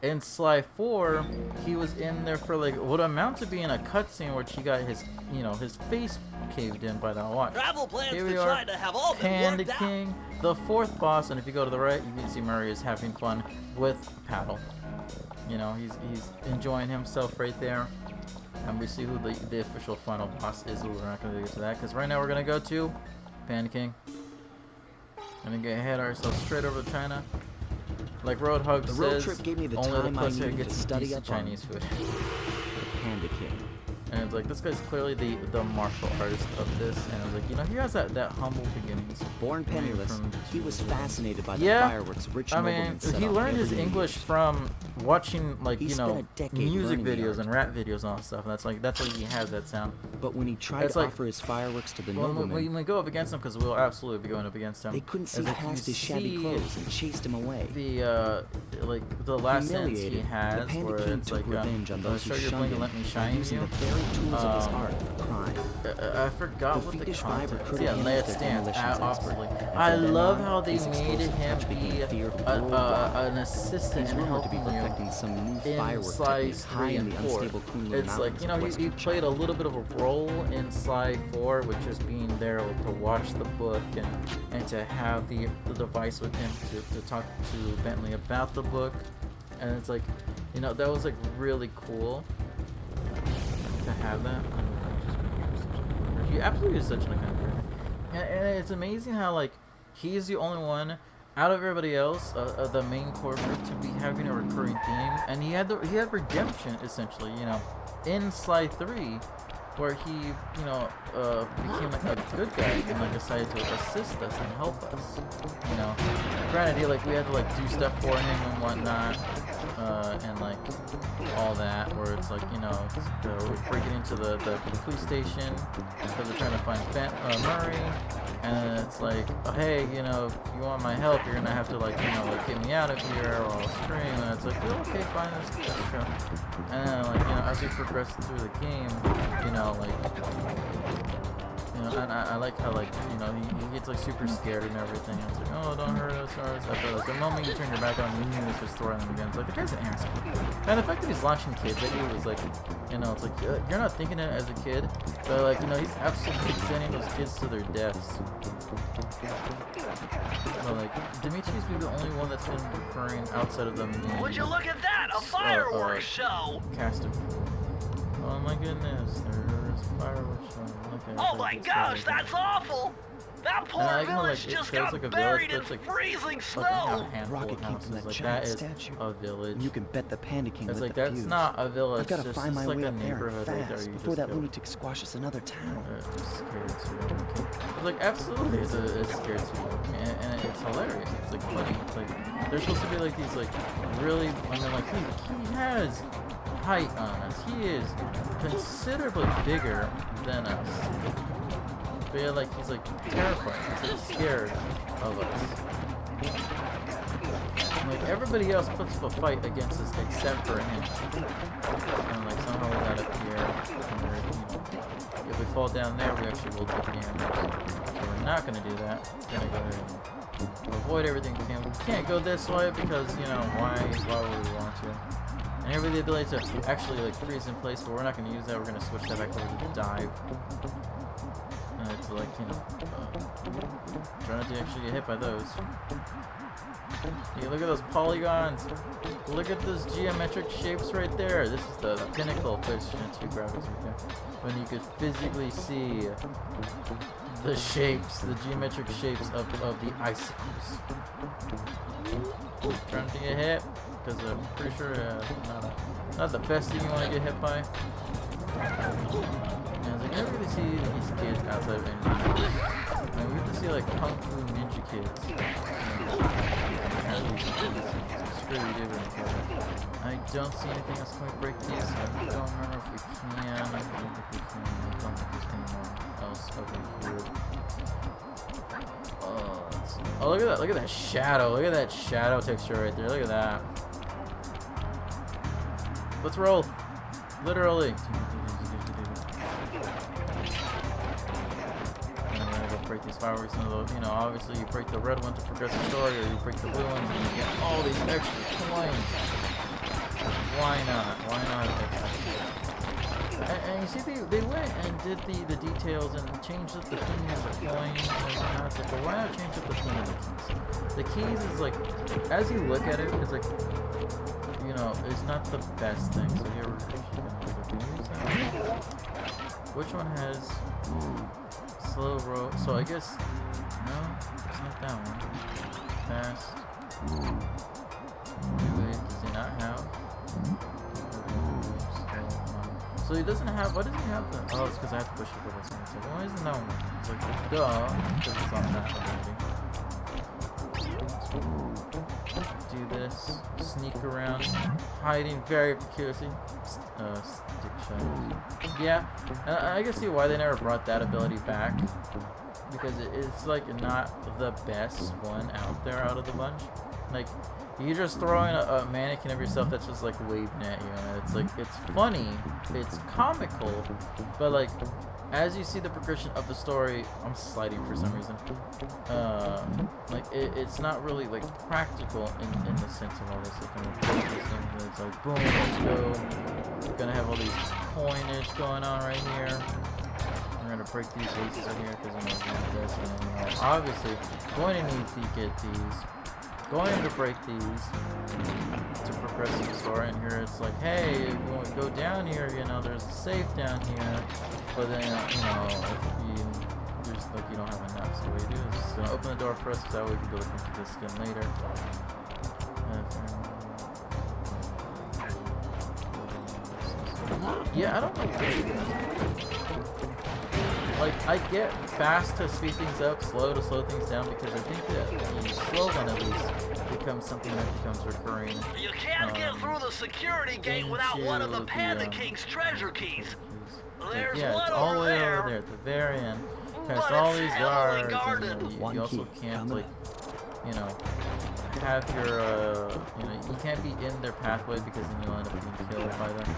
In Sly 4, he was in there for like what amount to be in a cutscene where he got his, his face caved in by that watch. Travel plans Here to we are, China have all been Panda worked King, the 4th boss, and if you go to the right, you can see Murray is having fun with Paddle. He's enjoying himself right there. And we see who the official final boss is. We're not going to get to that because right now we're going to go to Panda King. Going to head ourselves straight over to China. Like Roadhog says, road trip gave me the only time the I plus here needed gets to study decent up on Chinese food. the Panda King. And it's like, this guy's clearly the martial artist of this. And I was like, he has that humble beginnings. Born penniless, he was fascinated by the Yeah, fireworks rich I mean, noblemen set he off learned his every English year. from watching, like, He spent a decade music learning the videos art. and rap videos and all that stuff. And that's why he has that sound. But when he tried It's to like, offer his fireworks to the when noblemen, we go up against him, because we'll absolutely be going up against him. they couldn't see it's like past you his shabby see clothes and chased him away. The last sentence he Humiliated, has, the Panda where King it's took like, revenge on those show who your shunned bling and him let me by shine using you. the very tools of his art for crime. I forgot The what the fiendish fiber context. could Yeah, have lay it handled their stands demolitions oppositely. expert. I And from then love on, how they his made explosive him touch became be feared worldwide. an assistant He's in rumored to be helping you perfecting some new in firework Sly technique high 3 in and the 4. unstable Kunlun It's like, Mountains of he Western played a China. little bit of a role in Sly 4 with just being there to watch the book and to have the device with him to talk to Bentley about the book. And it's like, that was like really cool to have that. He absolutely is such an iconic character. And it's amazing how, like, he's the only one out of everybody else, the main core group, to be having a recurring theme. And he had redemption, essentially, in Sly 3, where he, became like a good guy and like decided to assist us and help us. Granted, we had to like do stuff for him and whatnot, and like all that. Where it's like, we're breaking into the police station because they're trying to find Murray, and it's like, oh, hey, if you want my help, you're gonna have to like get me out of here or I'll scream. And it's like, oh, okay, fine, that's true. And then as we progress through the game, and I like how he gets like super scared and everything. And it's like, oh, don't hurt us, After like the moment you turn your back on him, you just throw him again. It's like, the guy's an asshole. And the fact that he's launching kids at you was like, it's like you're not thinking it as a kid, but like he's absolutely sending those kids to their deaths. So like Dimitri's be the only one that's been recurring outside of the main. Would you look at that? A fireworks show! Cast of. Oh my goodness, there's a fireworks show. Oh my gosh, that's awful! That poor village just got buried in freezing snow! Rocket keeps in that like, giant that is statue. a village. You can bet the Panda King It's lit like, the that's fuse. not a village. I've got to It's find my just like way a up there neighborhood right there. fast You before just that go. lunatic squashes another town. Just scared too. It's like, absolutely, it's scared too. And it's hilarious. It's like funny. It's like they're supposed to be like these like really. He has height on us. He is considerably bigger than us. But yeah, like he's like terrified. He's like scared of us. And, like everybody else puts up a fight against us except for him. And like somehow we got up here. And if we fall down there, we actually will take damage. So we're not gonna do that. We're gonna go ahead and avoid everything we can. We can't go this way because why would we want to? And here we have the ability to actually like freeze in place, but we're not gonna use that. We're gonna switch that back over to dive. And it's like, try not to actually get hit by those. Look at those polygons. Look at those geometric shapes right there. This is the pinnacle of PlayStation 2 graphics right there. When you could physically see the shapes, the geometric shapes of the icicles. Trying to get hit, because I'm pretty sure not the best thing you want to get hit by. And I never really see these kids outside of any. We get to see like Kung Fu Ninja kids. I don't see anything else. Can we break these? I don't remember if we can. I don't think we can. I don't think there's anything else over here. Oh, look at that! Look at that shadow! Look at that shadow texture right there! Look at that! Let's roll! Literally! Break these fireworks into those, obviously you break the red one to progress the story, or you break the blue ones and you get all these extra coins. not? Why not and you see, they went and did the details and changed up the theme of the coins and whatnot. It's like, well, why not change up the theme of the keys? The keys is like, as you look at it, it's like, you know, it's not the best thing. So here, which one has slow roll? So I guess, no, it's not that one. Fast. Wait, does he not have? So he doesn't have, why doesn't he have the, oh, it's because I have to push the buttons. So why isn't that one? It's like, duh, because it's on that already. Do this, sneak around, hiding very peculiarly, stick shadows. Yeah, and I can see why they never brought that ability back, because it's like not the best one out there out of the bunch. Like, you're just throwing a mannequin of yourself that's just like waving at you, and it's like, it's funny, it's comical, but like, as you see the progression of the story, I'm sliding for some reason, like, it's not really like practical in the sense of all this, like, it's like, boom, let's go, we're gonna have all these coinage going on right here. We're gonna break these laces in here because you know this, and then, you know, obviously going to need to get these. Going to break these to progress the story, and here it's like, hey, when we go down here, you know, there's a safe down here, but then, you know, if there's like, you don't have enough, so what you do is just gonna open the door first, so that way we can go look into this again later. Yeah, I don't know. Like, I get fast to speed things up, slow to slow things down, because I think that the slow one at least becomes something that becomes recurring. You can't get through the security gate without one of the Panda King's treasure keys. There's yeah, one it's all the way there. over there at the very end. Past But all it's these heavily guards, guarded. and you also can't, like, you know, have your, you know, you can't be in their pathway because then you'll end up being killed by them.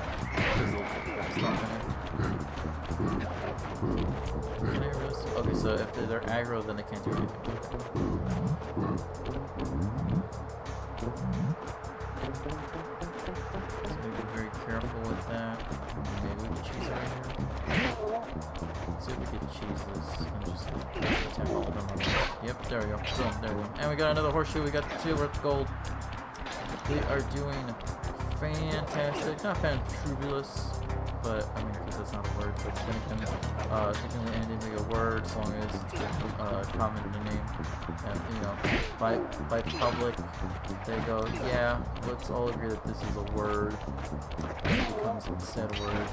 Okay, so if they're aggro, then they can't do anything. So be very careful with that. Maybe we can cheese it right here. Let's see if we can cheese this and just attack all of them. Yep, there we go. Boom, there we go. And we got another horseshoe. We got 2 worth of gold. We are doing fantastic. Not fantabulous, but I mean, because that's not a word. But then again, taking the ending make a word as long as it's common in the name. And you know, by public, they go, yeah, let's all agree that this is a word. And it becomes a said word.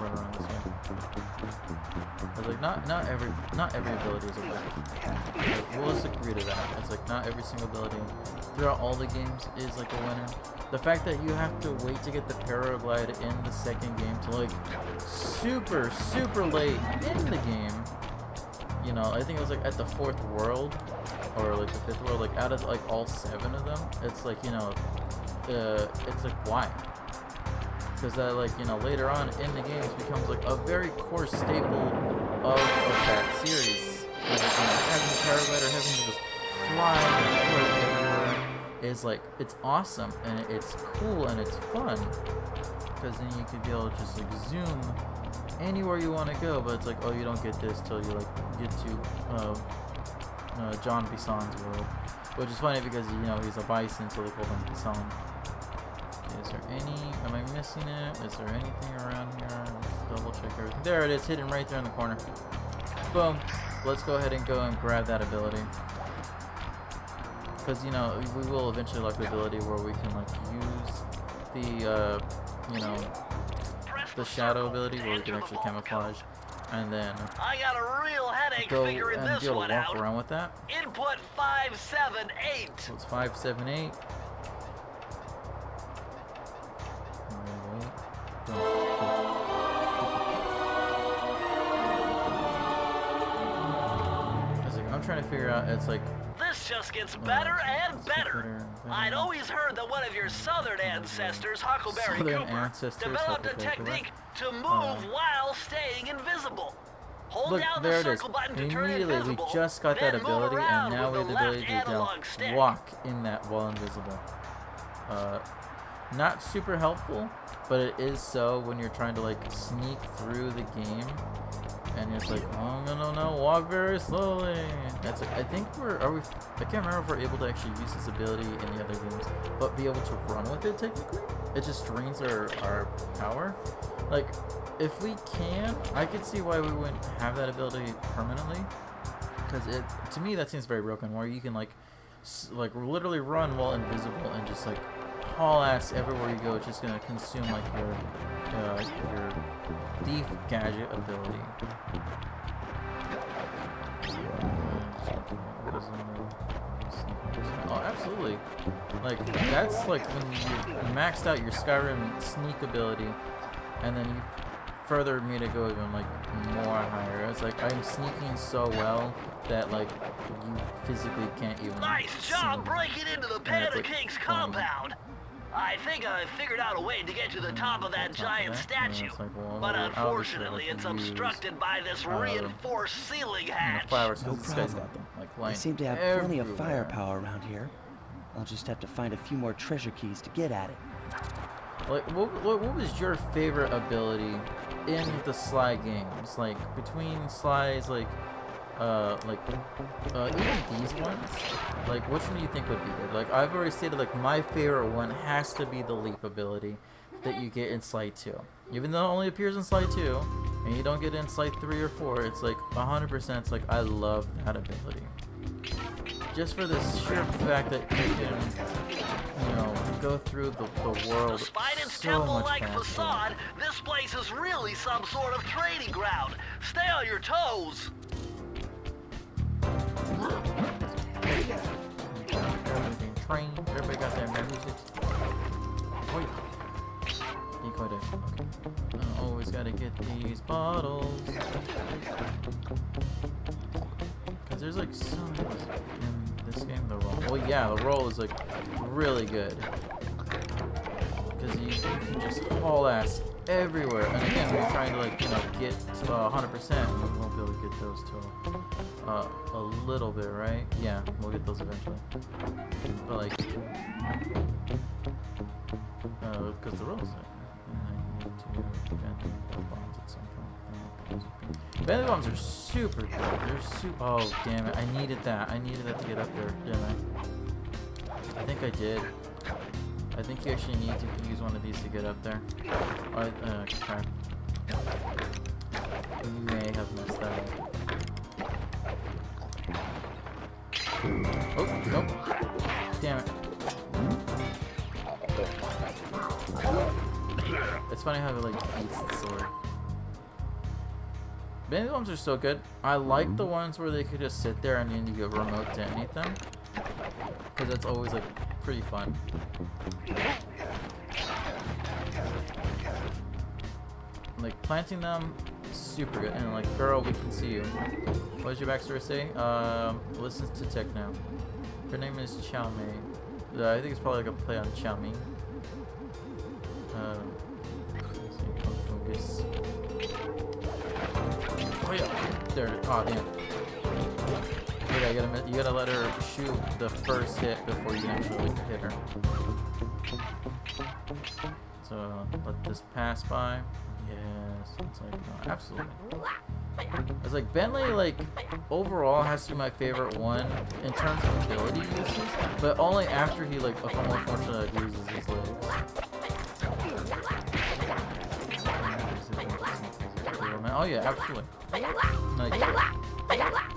Run around this way. It's like not every ability is a word. Like, we'll just agree to that. It's like not every single ability throughout all the games is like a winner. The fact that you have to wait to get the paraglide in the second game to like super late in the game, you know, I think it was like at the 4th world or like the 5th world, like out of like all 7 of them, it's like, you know, it's like why? Because that, like, you know, later on in the games becomes like a very core staple of that series. Like, you know, having the paraglider, having to just fly and float everywhere is like, it's awesome and it's cool and it's fun, because then you could be able to just like zoom anywhere you want to go. But it's like, oh, you don't get this till you like get to John Bison's world, which is funny because, you know, he's a bison, so they call him Bison. Okay, is there any, am I missing it? Is there anything around here? Let's double check everything. There it is, hidden right there in the corner. Boom. Let's go ahead and go and grab that ability. Because, you know, we will eventually like the ability where we can like use the, you know, the shadow ability where we can actually camouflage, and then I got a real headache go figuring and this be able one to walk out. around with that. Input 578. So it's 578. I'm trying to figure out, it's like, This just gets better and better. I'd always heard that one of your southern ancestors, Huckleberry Cooper, developed a technique to move while staying invisible. Hold look, down there the it is. circle button to turn Immediately, invisible. we just got that then move ability, and around now we with have the the ability left to analog stick. walk in that while invisible. not super helpful, but it is so when you're trying to like sneak through the game, and it's like, oh no, walk very slowly. That's like, I think I can't remember if we're able to actually use this ability in the other games, but be able to run with it technically. It just drains our power. Like, if we can, I could see why we wouldn't have that ability permanently, because to me that seems very broken, where you can like literally run while invisible and just like haul ass everywhere you go. It's just gonna consume like your thief gadget ability. Oh, absolutely. Like, that's like when you maxed out your Skyrim sneak ability, and then you further me to go even like more higher. It's like I'm sneaking so well that like you physically can't even. Nice job breaking into the Panda King's compound. I think I figured out a way to get to the top of that giant statue, but unfortunately it's obstructed by this reinforced ceiling hatch. No problem. They seem to have plenty of firepower around here. I'll just have to find a few more treasure keys to get at it. Like, what was your favorite ability in the Sly games? Like, between Sly's, even these ones? Like, which one do you think would be good? Like, I've already stated, like, my favorite one has to be the leap ability that you get in Sly 2. Even though it only appears in Sly 2, and you don't get it in Sly 3 or 4, it's like, 100%, it's like, I love that ability. Just for the sheer fact that you can, go through the world Despite its so much temple-like faster. facade, this place is really some sort of trading ground. Stay on your toes. Everything trained. Everybody got their music. Wait. Decoy day. Okay. Always gotta get these bottles. Cause there's like so much in this game. The roll. Well, yeah, the roll is like really good. Cause you can just haul ass everywhere. And again, we're trying to like get to 100%. We won't be able to get those till a little bit, right? Yeah, we'll get those eventually. But like, because the rolls, I need to bend the bombs at some point. Bend the bombs are super good. They're oh damn it! I needed that. I needed that to get up there, didn't I? I think I did. I think you actually need to use one of these to get up there. Crap. You may have messed that up. Oh, nope. Damn it. It's funny how it like eats the sword. Bending bombs are so good. I like the ones where they could just sit there and then you get remote detonate them. Because that's always like pretty fun. Like planting them, super good. And like, girl, we can see you. What does your backstory say? Listens to techno. Her name is Chow Mei. I think it's probably like a play on Chow Ming. Focus. Oh yeah, there it is. Oh damn. But yeah, you gotta let her shoot the first hit before you actually hit her. So let this pass by. Yes, it's like no, absolutely. It's like Bentley, like overall has to be my favorite one in terms of ability uses, but only after he like unfortunately loses his legs. Oh yeah, absolutely.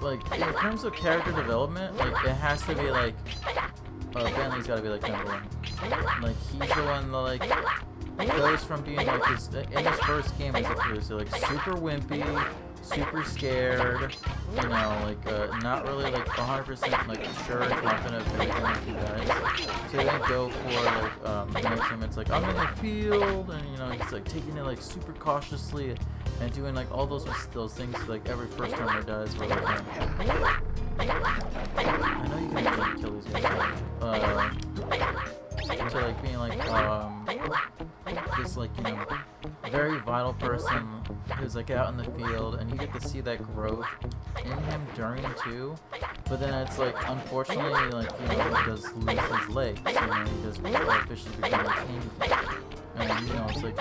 Like in terms of character development, like it has to be like Bentley's gotta be like #1. Like he's the one that like goes from being like this in his first game as a cruiser, like super wimpy, super scared, you know, like not really like 100% like sure and confident of everything he does. So then go for like next time it's like I'm in the field, and you know he's like taking it like super cautiously and doing like all those things like every first timer does. Where like I know you can actually kill these guys. to like being like this like, you know, very vital person who's like out in the field, and you get to see that growth in him during too. But then it's like, unfortunately, like, you know, he does lose his legs, you know, he does officially become a king. And, you know, it's like,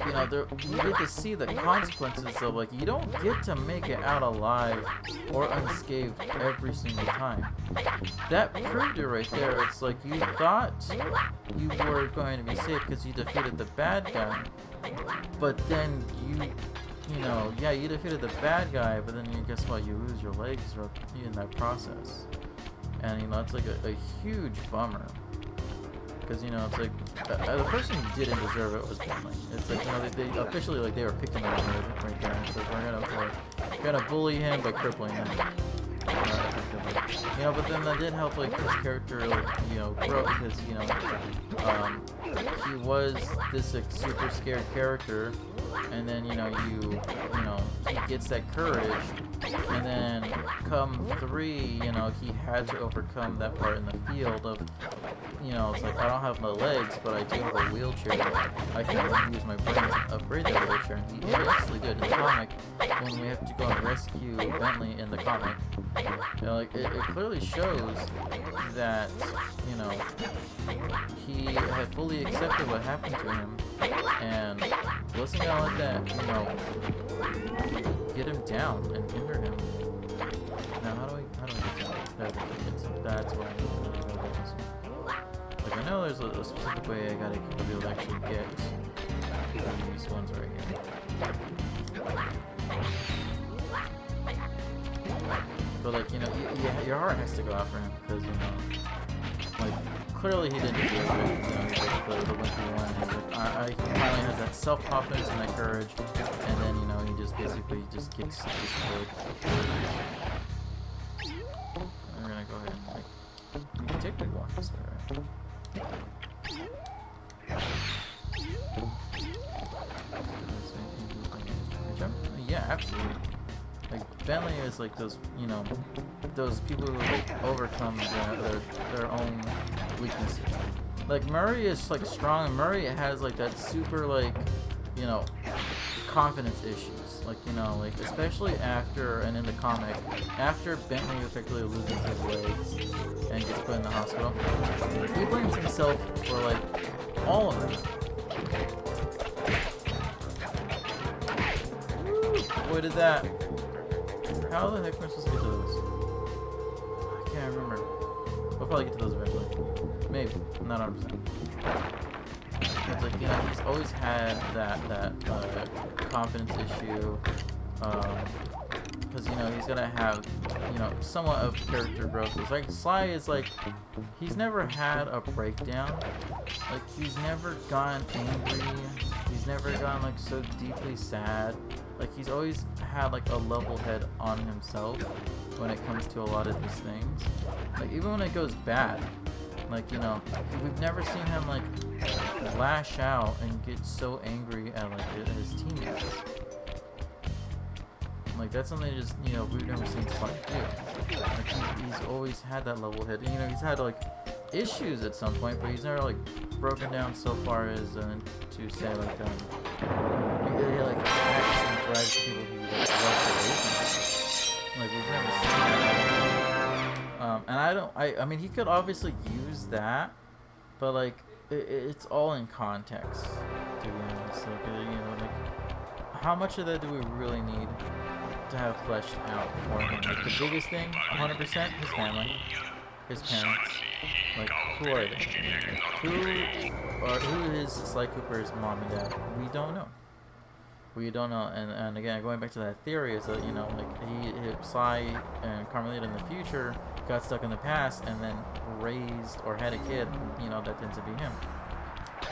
you know, there, you get to see the consequences of, like, you don't get to make it out alive or unscathed every single time. That proved it right there. It's like, you thought you were going to be safe because you defeated the bad guy, but then you know, yeah, you defeated the bad guy, but then guess what? You lose your legs in that process. And, you know, it's like a huge bummer. Because, you know, it's like, the person who didn't deserve it was Bentley. It's like, you know, they officially, like, they were picking on him right there. It's like, we're gonna bully him by crippling him. You know, but then that did help, like, his character, like, you know, grow, because, you know, he was this, like, super scared character, and then, you know, he gets that courage, and then come 3, you know, he had to overcome that part in the field of, you know, it's like, I don't have my legs, but I do have a wheelchair. I can use my brain to upgrade that wheelchair, and he actually did. In the comic, when we have to go and rescue Bentley in the comic, you know, like, it clearly shows that, you know, he had fully accepted what happened to him, and wasn't gonna let that, you know, get him down and hinder him. Now, how do I get down? That's where I need to go. Like, I know there's a specific way I gotta be able to actually get these ones right here. But, like, you know, your heart has to go out for him, because, you know, like, clearly he didn't deserve it. You know, he's like the wimpy one. He's like, he finally has that self-confidence and that courage, and then, you know, he just basically just gets destroyed. We're gonna go ahead and, like, you can take big walks, alright. Yeah, absolutely. Like, Bentley is like those, you know, those people who like overcome their own weaknesses. Like, Murray is like strong. Murray has like that super, like, you know, confidence issues. Like, you know, like, especially after, and in the comic, after Bentley effectively loses his legs and gets put in the hospital, he blames himself for, like, all of it. Avoided that. How the heck am I supposed to get to those? I can't remember. We'll probably get to those eventually. Maybe. Not 100%. It's like, you know, he's always had that confidence issue, because, you know, he's gonna have, you know, somewhat of character growth. It's like, Sly is like, he's never had a breakdown. Like, he's never gotten angry. He's never gotten, like, so deeply sad. Like, he's always had, like, a level head on himself when it comes to a lot of these things. Like, even when it goes bad, like, you know, we've never seen him, like, lash out and get so angry at, like, his teammates. Like, that's something just, you know, we've never seen Sly do. Like, he's always had that level head. You know, he's had, like, issues at some point, but he's never, like, broken down so far as to say, like, he, like, attacks and drives people who, like, walk away from him. Like, we've never seen that. And I mean, he could obviously use that, but, like, it's all in context, to be honest. Like, you know, like, how much of that do we really need to have fleshed out for him? Like, the biggest thing, 100%, his family, his parents. Like, who are they? Who is Sly Cooper's mom and dad? We don't know. We don't know. And again, going back to that theory, is that, you know, like, Sly and Carmelita in the future got stuck in the past and then raised or had a kid, you know, that tends to be him.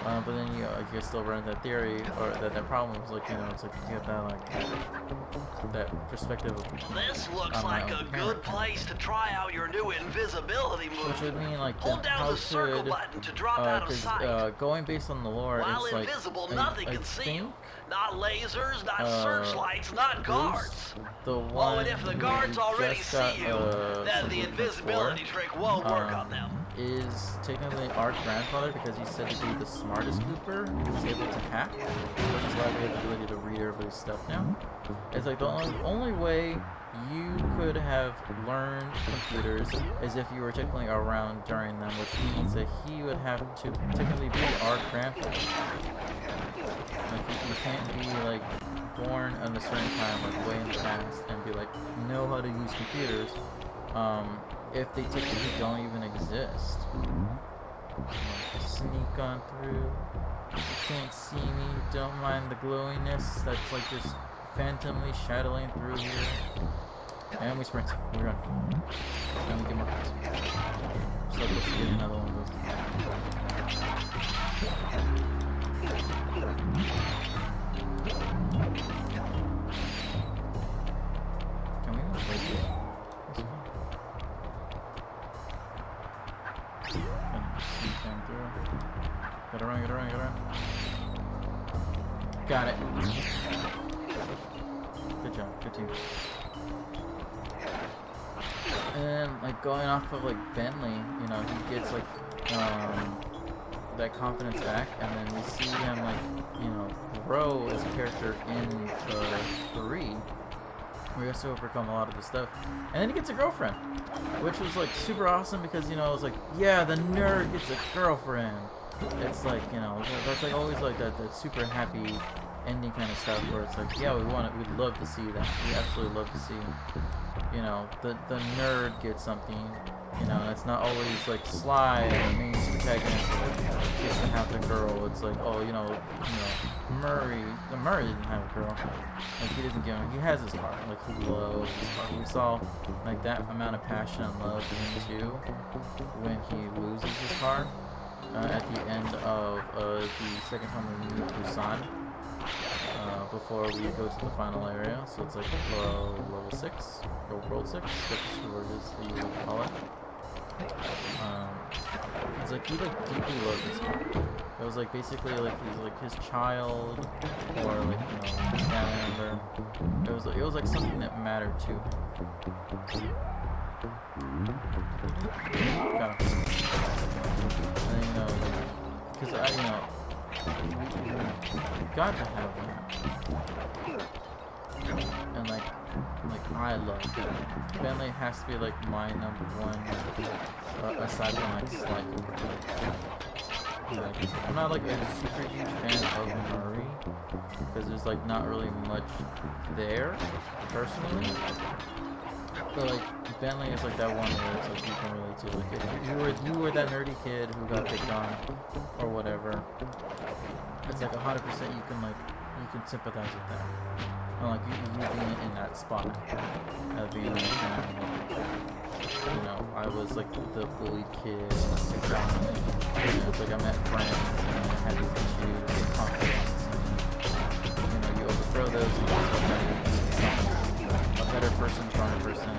But then you still run that theory, or that problem was, like, you know, it's like you have that, like, that perspective of, this looks like a good place to try out your new invisibility move. Which would mean, like, hold down the circle button to drop out of sight. Going based on the lore, while it's like, invisible, nothing can see you. Not lasers, not searchlights, not guards. The one and if the guards already see you, then the invisibility trick won't work on them. is technically our grandfather because he's said to be the smartest Cooper who was able to hack, which is why we have the ability to read everybody's stuff now. It's like the only way you could have learned computers is if you were technically around during them, which means that he would have to technically be our grandfather. Like you can't be like born at a certain time, like way in the past, and be like know how to use computers. If they technically don't even exist. Sneak on through. You can't see me. Don't mind the glowiness that's like just phantomly shadowing through here. And we sprint. We're gone. And we get more cards. So let's get another one of those. Can we even break this? Get around, get around, get around. Got it. Good job, good team. And like going off of like Bentley, you know, he gets like that confidence back, and then we see him like, you know, grow as a character in the 3. We has to overcome a lot of the stuff, and then he gets a girlfriend, which was like super awesome because, you know, it was like, yeah, the nerd gets a girlfriend. It's like, you know, that's like always like that super happy ending kind of stuff where it's like, yeah, we want it, we'd love to see that. We absolutely love to see, you know, the nerd get something, you know, and it's not always like Sly, the main protagonist, gets to have the girl. It's like, oh, you know, Murray didn't have a girl. Like, he doesn't give him, he has his car. Like, he loves his car. We saw, like, that amount of passion and love in him, too, when he loses his car. At the end of the second time we meet Busan, before we go to the final area. So it's like level 6, or world 6, whatever it is that you would call it. It's like he like deeply loved his car. It was like basically like he's like his child, or like, you know, his family member. It was like something that mattered to him. Got him. And, you know, because I, you know, we got to have that. And like I love that. Bentley has to be like my number one, aside from like Sly Cooper. Like, I'm not like a super huge fan of Murray because there's like not really much there personally. But like Bentley is like that one where it's like you can relate to, like if you were that nerdy kid who got picked on or whatever. It's like 100% you can sympathize with that. And like you being in that spot, being like, you know, I was like the bullied kid, and, you know, it's like I met friends and I had these issues with confidence, and, you know, you overthrow those and also a better person, stronger person,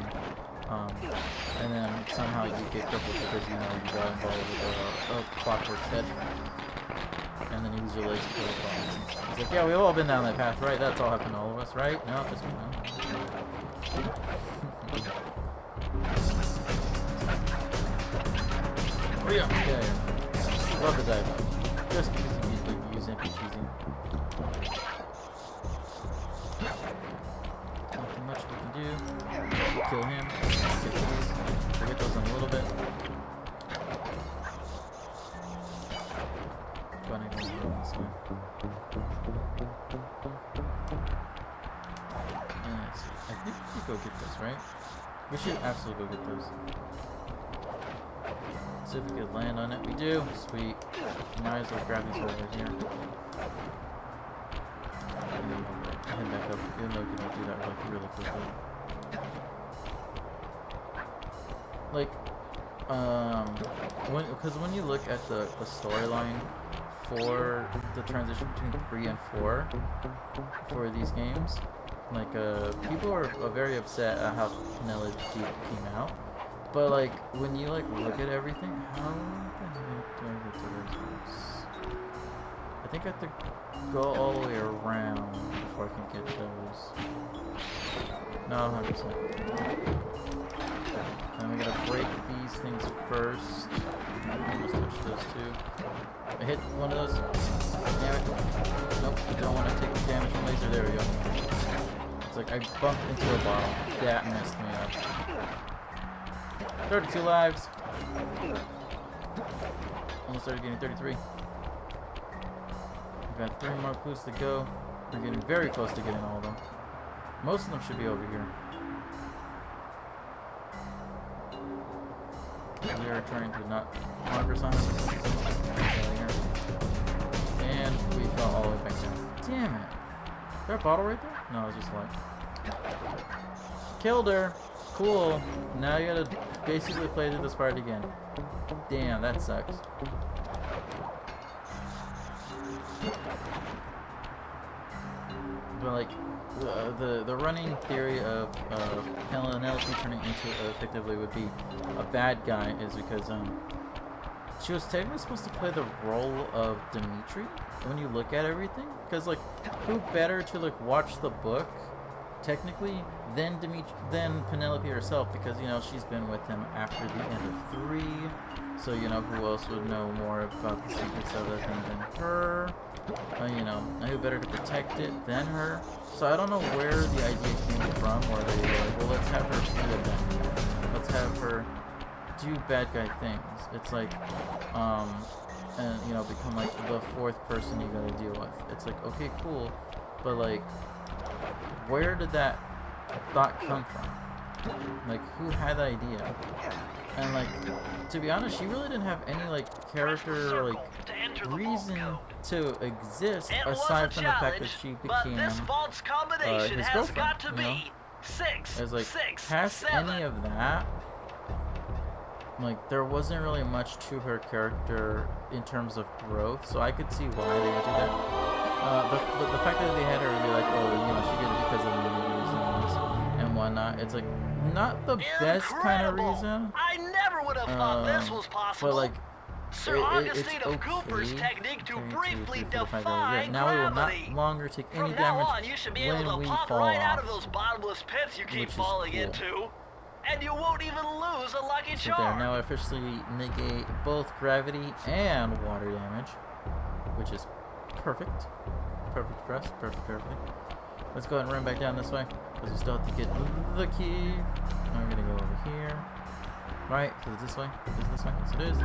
and then somehow you get crippled because, you know, you got involved with a clockwork schedule. And then you lose your legs because of problems. He's like, yeah, we've all been down that path, right? That's all happened to all of us, right? No, just me, no. Oh yeah, yeah. Love the dive. Just because you use empty cheesing. Nothing much we can do. Kill him. Get these. Forget those in a little bit. Gonna go this way. And let's see. I think we should go get this, right? We should absolutely go get those. See if we could land on it. We do. Sweet. Might as well grab these over here. And then we'll head back up. Even though we can do that really quickly. Like, because when you look at the storyline for the transition between 3 and 4 for these games, like people are very upset at how Penelope came out, but like when you like look at everything, how the heck do I get to those ones? I think I have to go all the way around before I can get those. No, 100%. And we gotta break these things first. Almost touched those two. I hit one of those. Damn it. Nope, I don't want to take the damage from laser. There we go. It's like I bumped into a bottle. That messed me up. 32 lives. Almost started getting 33. We've got 3 more clues to go. We're getting very close to getting all of them. Most of them should be over here. We are trying to not progress on them. And we fell all the way back down. Damn it. Is there a bottle right there? No, it was just like. Killed her. Cool. Now you gotta basically play through this part again. Damn, that sucks. But like, the running theory of Penelope turning into effectively would be a bad guy is because she was technically supposed to play the role of Dimitri when you look at everything. Because like, who better to like watch the book technically than Penelope herself, because you know she's been with him after the end of 3, so you know who else would know more about the secrets of it than her. You know, who better to protect it than her? So I don't know where the idea came from, where they were like, well, let's have her be a bad guy. Let's have her do bad guy things. It's like, and you know, become like the 4th person you gotta deal with. It's like, okay, cool, but like, where did that thought come from? Like, who had the idea? And like, to be honest, she really didn't have any like character like reason to exist aside from the fact that she became his girlfriend. You know, as like past any of that, like there wasn't really much to her character in terms of growth. So I could see why they would do that. But the fact that they had her be like, oh, you know, she did it because of the reasons and whatnot. It's like not the best kind of reason. I never would have thought this was possible. But like, Sir Augustine of Cooper's technique to briefly defy now we will gravity. not longer take any From now damage on, you should be when able we to pop fall right off, out of those bottomless pits you keep falling into, and you won't even lose a lucky so there, charm. now I officially negate both gravity and water damage, which is perfect. Perfect for us. Perfect for everything. Let's go ahead and run back down this way, because we still have to get the key. Now we're gonna go over here. Right, is it this way? Is it this way? Yes, it is.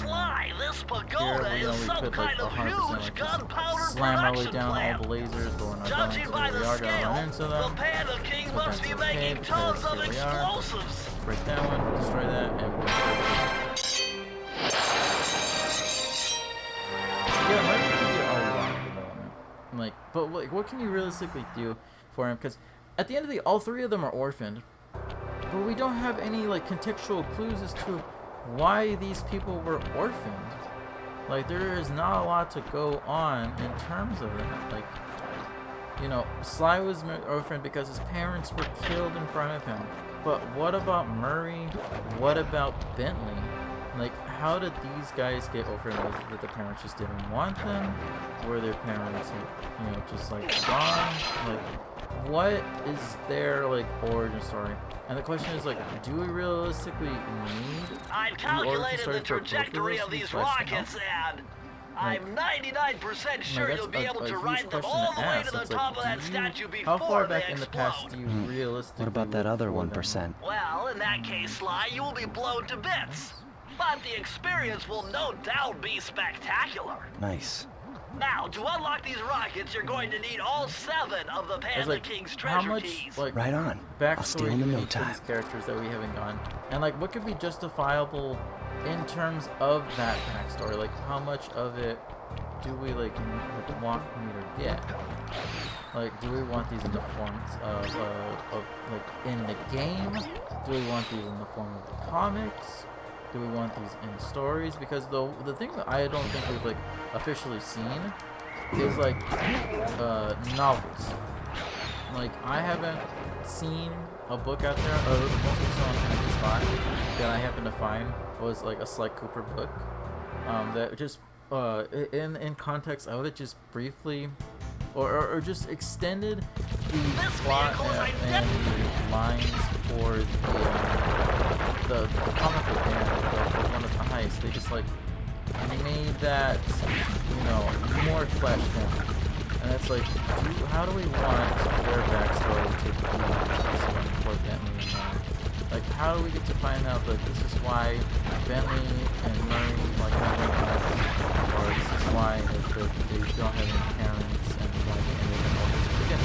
Sly, this pagoda is some kind of huge gunpowder slam our way production down plant. all the lasers, going on down Judging by to the where we are, scale, run into them. the Panda King But must that's be okay, making because tons of here we are. explosives. Break that one, destroy that, and we're yeah, Mike can get a lot of development. Like, but like, what can you realistically do for him? Because at the end of the day, all 3 of them are orphaned, but we don't have any like contextual clues as to why these people were orphaned. Like, there is not a lot to go on in terms of that. Like, you know, Sly was orphaned because his parents were killed in front of him. But what about Murray? What about Bentley? Like, how did these guys get orphaned? Was it that the parents just didn't want them? Were their parents, you know, just like gone? Like, what is their like origin story? And the question is like, do we realistically need I've calculated the trajectory of these rockets, and I'm 99% sure you'll be able to ride them all the way to the top of that statue before how far back they in the explode. past do you realistically What about that other look for 1%? Well, in that case, Sly, you will be blown to bits. But the experience will no doubt be spectacular. Nice. Now, to unlock these rockets, you're going to need all 7 of the Panda like, King's how treasure much, keys. like, Right on. I'll steal backstory them in do we no need for time. these characters that we haven't gotten? And like, what could be justifiable in terms of that backstory? Like, how much of it do we like want me to get? Like, do we want these in the forms of like in the game? Do we want these in the form of the comics? Do we want these in stories? Because the thing that I don't think we've like officially seen is like novels. Like, I haven't seen a book out there. The most recent one I just bought that I happened to find was like a Sly Cooper book. That just in context of it, just briefly or just extended the plot and the lines for the comic book for one of the nice. They just like made that, you know, more fleshed in. And it's like, how do we want their backstory to be for Bentley and Murray? Like, how do we get to find out that this is why Bentley and Murray like have no parents, or this is why they don't have any parents, and why they ended up all this? Again,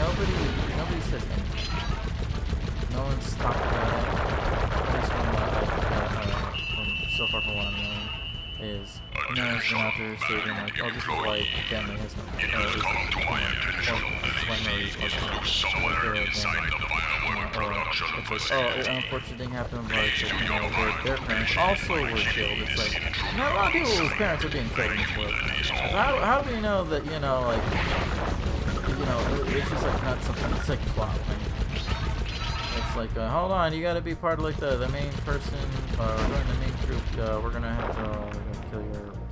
nobody says anything. No one's talked about it. At least from so far from what I'm knowing, is no one's been out there stating like, oh, this is why Bentley has no parents, or this is why Murray's it's like, oh, an unfortunate thing happened, but it's like, you know, their parents also were killed. It's like, you know, a lot of people whose parents are being killed in this world. How do we know that, you know, like, you know, it's just like not something, it's like plot. It's like, hold on, you gotta be part of like the main person, or join the main group, we're gonna have to kill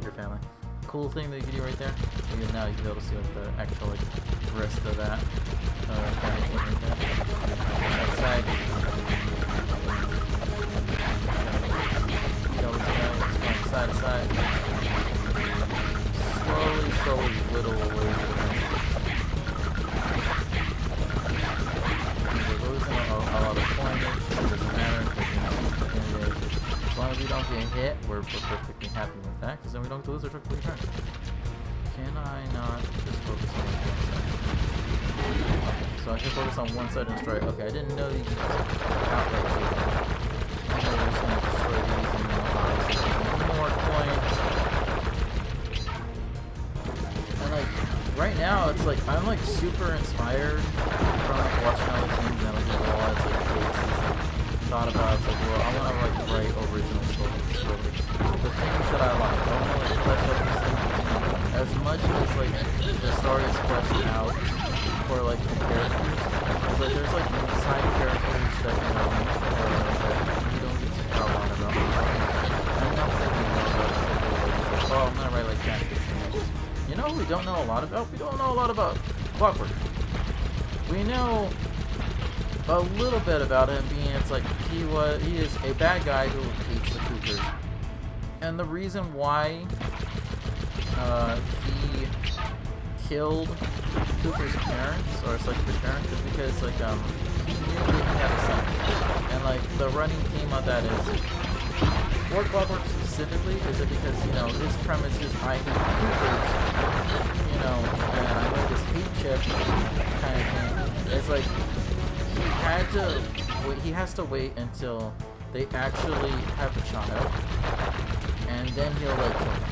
your family. Cool thing that you can do right there. Because now you can be able to see like the actual like rest of that kind of thing right there. Outside. You know, it's going side to side. Slowly whittle away from the we're losing a lot of pointage. It doesn't matter because, you know, as long as we don't get hit, we're perfectly happy with that, because then we don't lose our quick turn. Can I not just focus on one side? Okay, so I can focus on one side and strike. Okay, I didn't know you could just outright do that. I know we're just going to destroy these and then obviously more points. And like, right now, it's like, I'm like super inspired from like watching all the scenes and like all that like places and thought about it's like, well, I want to like write original stories. So like, the things that I like, I want to like flesh out these things as much as like the story is fleshed out for like the characters. It's like there's like side characters that you know that you don't get to know a lot about. And enough that you know about it's like, oh, I'm gonna write like that fiction. You know who we don't know a lot about? We don't know a lot about Clockwork. We know a little bit about him being it's like he is a bad guy who hates the Coopers. And the reason why he killed Cooper's parents, or it's like his parents, is because like he knew that he had a son. And like the running theme of that is for Clockwork specifically, is it because, you know, his premise is I hate Coopers, you know, and I know this hate chip kind of thing. It's like he has to wait until they actually have a child, and then he'll like kill them.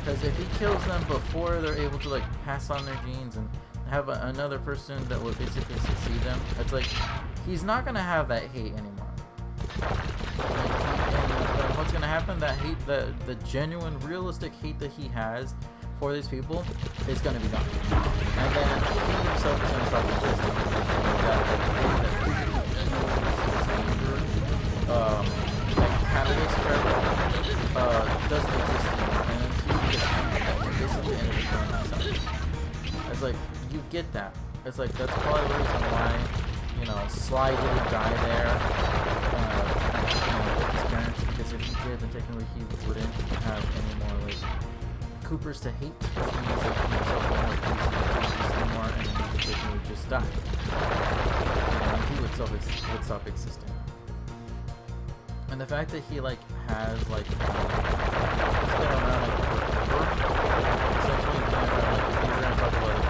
Because if he kills them before they're able to like pass on their genes and have another person that would basically succeed them, it's like he's not gonna have that hate anymore. And what's gonna happen? That hate, the genuine, realistic hate that he has for these people is gonna be gone. And then he himself is gonna start existing. That catalyst for everything doesn't exist anymore. And then he basically ended up killing himself. It's like, you get that. It's like, that's probably the reason why, you know, Sly didn't die there with his parents, because if he did, then technically he wouldn't have any more, like, Coopers to hate, which means that he himself wouldn't have Coopers anymore, and then he technically would just die. And he would stop existing. And the fact that he, like, has, like, he's been around, like, forever, essentially been around, like, if you're gonna talk about, like,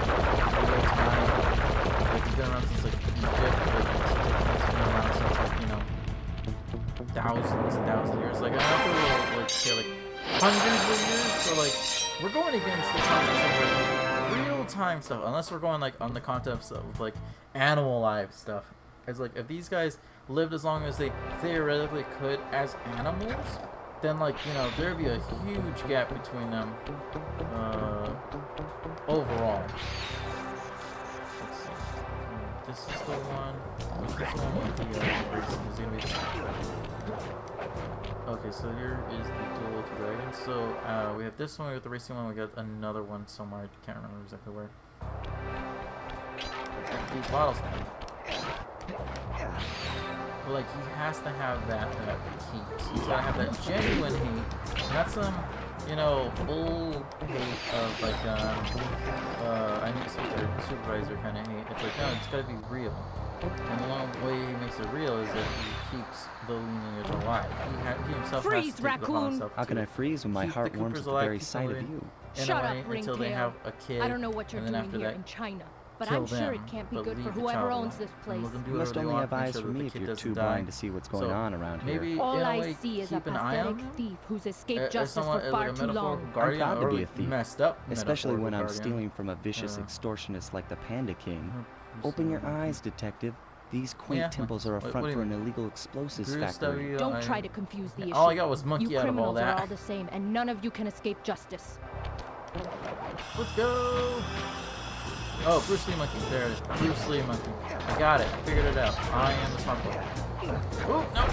real time, like, he's been around since, like, Egypt, like, he's been around since, like, you know, thousands and thousands of years. Like, I have to, like, say, like, hundreds of years, so, like, we're going against the concept of, like, real-time stuff, unless we're going, like, on the concepts of, like, animal life stuff. It's like, if these guys lived as long as they theoretically could as animals, then, like, you know, there'd be a huge gap between them, overall. Let's see. This is the one. What's this one with the racing? Is gonna be. Okay, so here is the Duel of Dragons. So we have this one, we got the racing one, we got another one somewhere. I can't remember exactly where. These models. But like he has to have that heat. He's gotta have that genuine heat. Not some, you know, old hate of like I need to speak to our supervisor kind of hate. It's like no, it's gotta be real. And the only way he makes it real is if he keeps the lineage alive. He himself has to take it upon himself. How can I freeze when my heart warms at the very sight of you? Shut up, until they have a kid. I don't know what you're doing here in China, but I'm sure it can't be good for whoever owns this place. You must only have eyes for me if you're too blind to see what's going on around here. All I see is a pathetic thief who's escaped justice for far too long. I'm proud to be a thief, especially when I'm stealing from a vicious extortionist like the Panda King. Open your eyes, detective. These quaint temples are a front for an illegal explosives factory. Don't try to confuse the issue. All I got was monkey out of all that. You criminals are all the same, and none of you can escape justice. Let's go! Oh, Bruce Lee monkey. There it is. Bruce Lee monkey. I got it. I figured it out. I am the smart boy. Oh, no!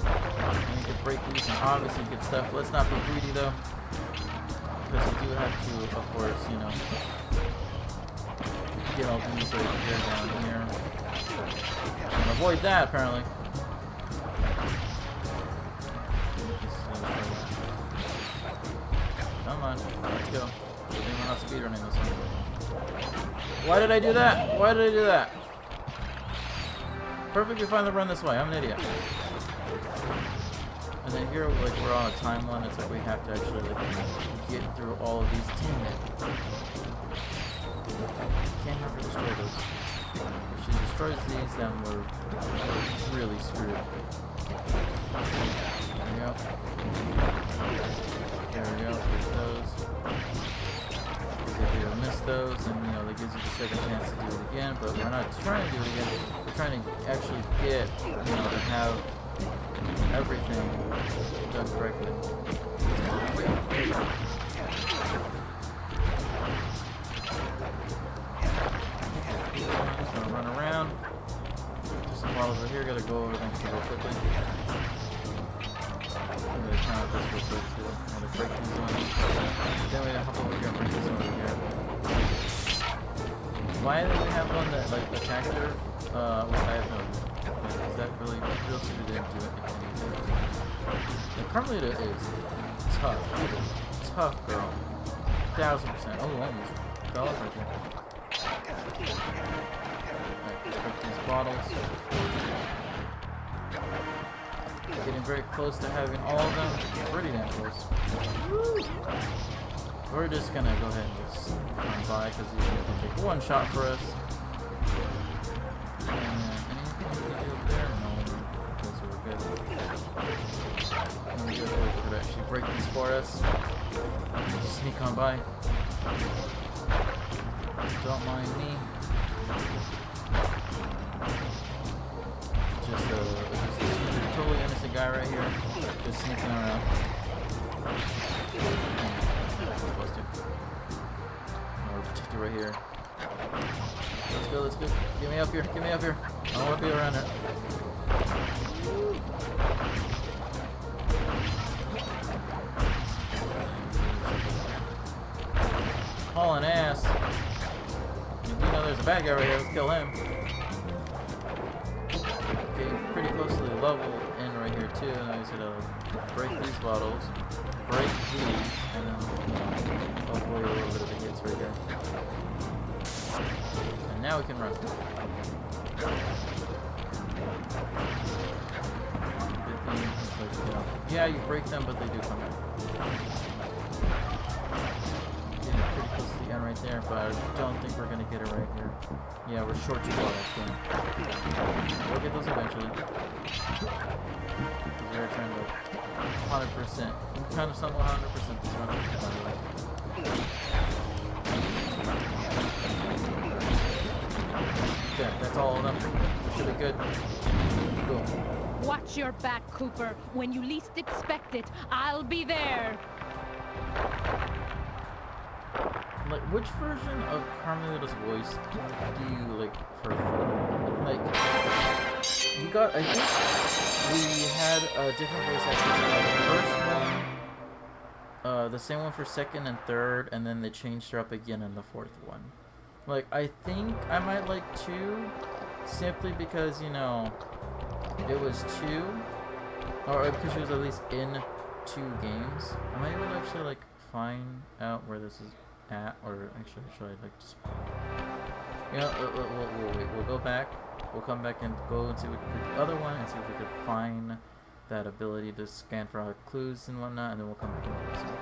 I need to break these and obviously get stuff. Let's not be greedy, though. Because we do have to, of course, you know, get all these right here down here. And avoid that, apparently. Come on, let's go. We're not speedrunning this one. Why did I do that? Why did I do that? Perfectly fine to run this way. I'm an idiot. And then here, like, we're on a timeline. It's like we have to actually like get through all of these. Damn it. Can't have her destroy those. If she destroys these, then we're really screwed. There we go. There we go. There's those. Because if you miss those, then you know that gives you the second chance to do it again. But we're not trying to do it again. We're trying to actually get, you know, to have everything done correctly. Gonna run around. Just some bottles over here. Gotta go over things real quickly. I'm gonna count out this real quick too. I'm gonna break these ones. Then we hop over here and break this one over here. Why did we have one that like attacked her? Well, I have no idea. Is that really real? So we didn't do it. And Carmelita is tough. Tough girl. 1000%. Oh, almost fell off right there. Alright, let's break these bottles. Getting very close to having all of them. Pretty damn close. Woo! We're just gonna go ahead and just come by because he's gonna take one shot for us. And anything we can do up there? No, because we're good. And we just wait for to actually break these for us. Just sneak on by. Don't mind me. Just a totally innocent guy right here, just sneaking around. Supposed to. We're protected right here. Let's go, let's go. Get me up here, get me up here. I don't want to be around it. Hauling ass. You do know there's a bad guy right here, let's kill him. Okay, pretty close to the level end right here too, and I just gotta break these bottles, break these, and then avoid a little bit of the hits right here. And now we can run. Yeah, you break them, but they do come back. Getting pretty close to the end right there, but I don't think we're gonna get it right here. Yeah, we're short 2 bottles. We'll get those eventually. Because we're trying to 100%. I'm kind of somewhat 100% this one. Okay, that's all of them. We should be good. Boom. Watch your back, Cooper. When you least expect it, I'll be there. Like, which version of Carmelita's voice do you like prefer? Like, we got, I think we had a different voice actress for the first one, the same one for second and third, and then they changed her up again in the fourth one. Like, I think I might like 2, simply because, you know, it was 2, or because she was at least in 2 games. Am I able to actually like find out where this is at, or actually should I like just, you know, we'll wait. We'll go back. We'll come back and go into the other one and see if we could find that ability to scan for our clues and whatnot, and then we'll come back and do this one.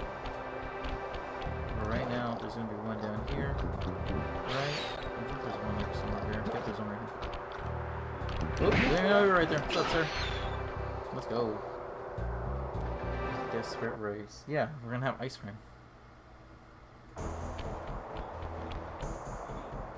But right now, there's gonna be one down here, right? I think there's one like somewhere here. Yep, there's one right here. Oh, there you go, right there. What's up, sir? Let's go. Desperate race. Yeah, we're gonna have ice cream.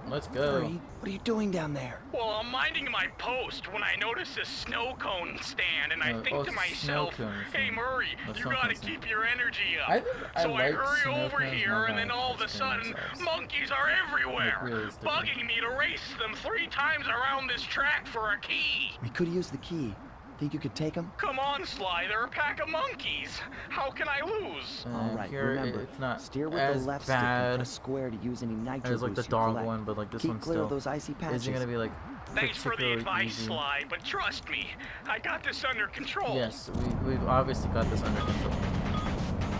Let's go. Murray, what are you doing down there? Well, I'm minding my post when I notice a snow cone stand, and I think to myself, hey Murray, you gotta keep your energy up. So I hurry over here, and then all of a sudden, monkeys are everywhere, bugging me to race them 3 times around this track for a key. We could use the key. Think you could take them? Come on, Sly, they're a pack of monkeys. How can I lose? All right, here, remember, it's not steer with as the left bad stick and press square to use any nitro as like the boost you dog collect. one, but like this Keep one clear still of those icy patches. isn't gonna be like Thanks for the advice, easy. Sly, but trust me, I got this under control. Yes, we've obviously got this under control.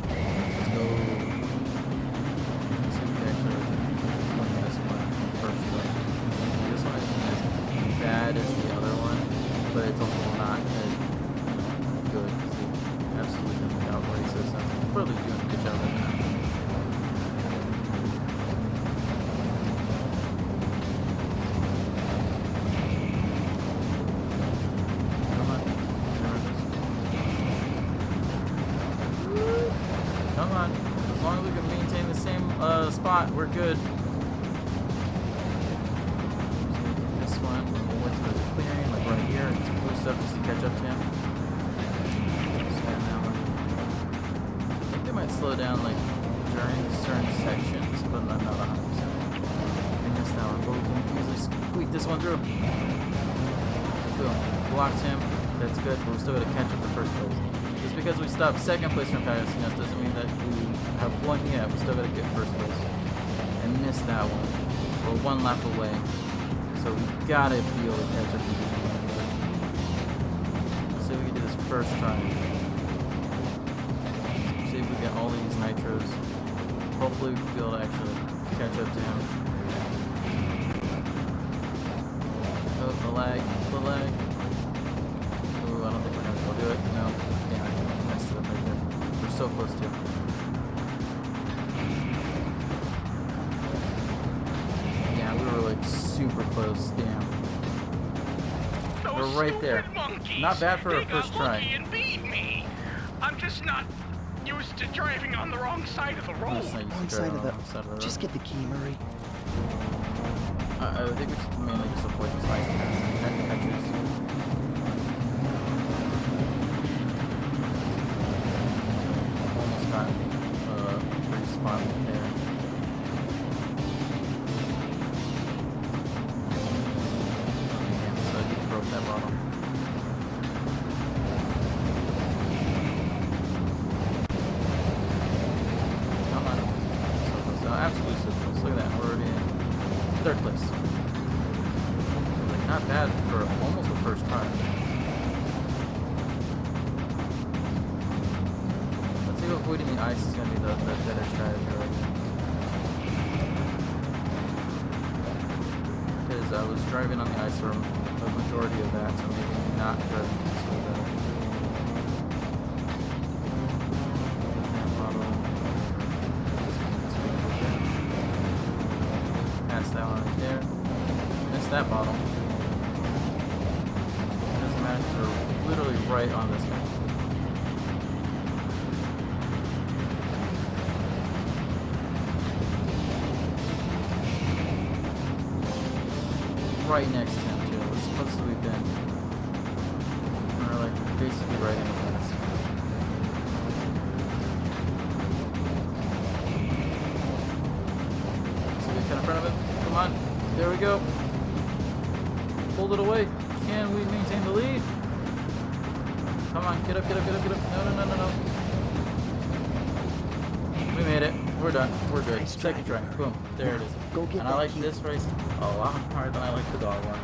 Let's go. Let's see if we can actually win this one first one. This one isn't as bad as the other one, but it's also not as good because it absolutely doesn't outrace us. I'm probably doing a good job at that. Come on. As long as we can maintain the same spot, we're good. This one, we'll wait till there's a clearing, like right here, and just boost up just to catch up to him. Spam that one. I think they might slow down like during certain sections, but not 100%. We missed that one, but we can easily squeak this one through. Boom. Blocked him. That's good, but we still got to catch up the first place. Just because we stopped second place from passing us doesn't mean that we have won yet. We still got to get first place. And missed that one. We're 1 lap away. So we gotta be able to catch up. Let's see if we can do this first try. See if we get all these nitros. Hopefully we can be able to actually catch up to him. Oh, the lag. The lag. Ooh, I don't think we're gonna be able to do it. No. Damn it. I messed it up right there. We're so close to it. Yeah, we were like super close. Damn. We're right there. Monkeys. Not bad for They a first got try. lucky and beat me. I'm just not used to driving on the wrong side of the road. That's not used to Wrong driving side on of the side of the road. Just get the key, Murray. I think we should mainly just avoid the spice catches. Almost got a free spot there. Okay, so he broke that bottle. Come on. So close. No, absolutely so close. Look at that. We're already in 3rd place. Like, not bad for almost the first try. Let's see if avoiding the ice is going to be the better strategy right now. Because I was driving on the ice for the majority of that, so maybe not driving the ice will be better. Pass that one right there. Missed that bottle. Doesn't matter because we're literally right on this guy. Right next to him too. We're supposed to have been. We're like basically right in the glass. So we get in front of him. Come on. There we go. Pulled it away. Can we maintain the lead? Come on. Get up, get up, get up, get up. No. We made it. We're done. We're good. Nice Second try. Boom. There it is. Go get And I that like key. this race a lot harder than I like the dog one.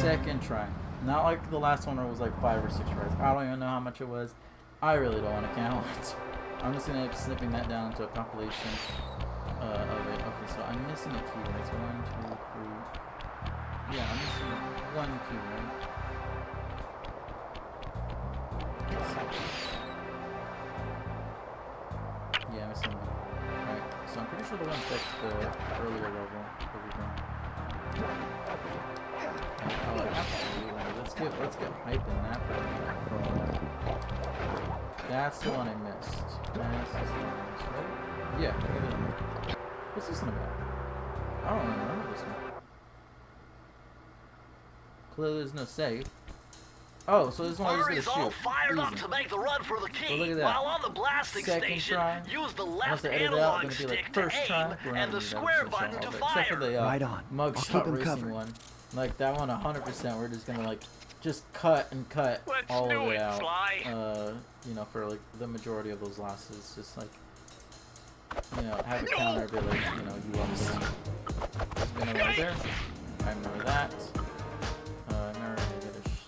second try. Not like the last one where it was like 5 or 6 tries. I don't even know how much it was. I really don't want to count it. I'm just gonna end up snipping that down into a compilation of it. Okay, so I'm missing a key, right? So 1, 2, 3. Yeah, I'm missing 1 key, right? Yeah, I'm missing 1. Right. So I'm pretty sure the one that's the earlier level over here. Let's get hype in that for a while. That's the one I missed. That's the one I missed, right? Yeah, look at it. What's this one about? I don't remember this one. Clearly there's no save. Oh, so this one is gonna shoot. all fired up to make the run for the key. So look at that. While on the blasting station, use the left analog stick to aim and the square button to fire. Except for the right on. mugshot racing one. Like that one, 100%. We're just gonna like just cut and cut all of it out. Sly. You know, for like the majority of those losses, just like you know, have a counter, be like, you know, you lost. There's been a right there. I remember that.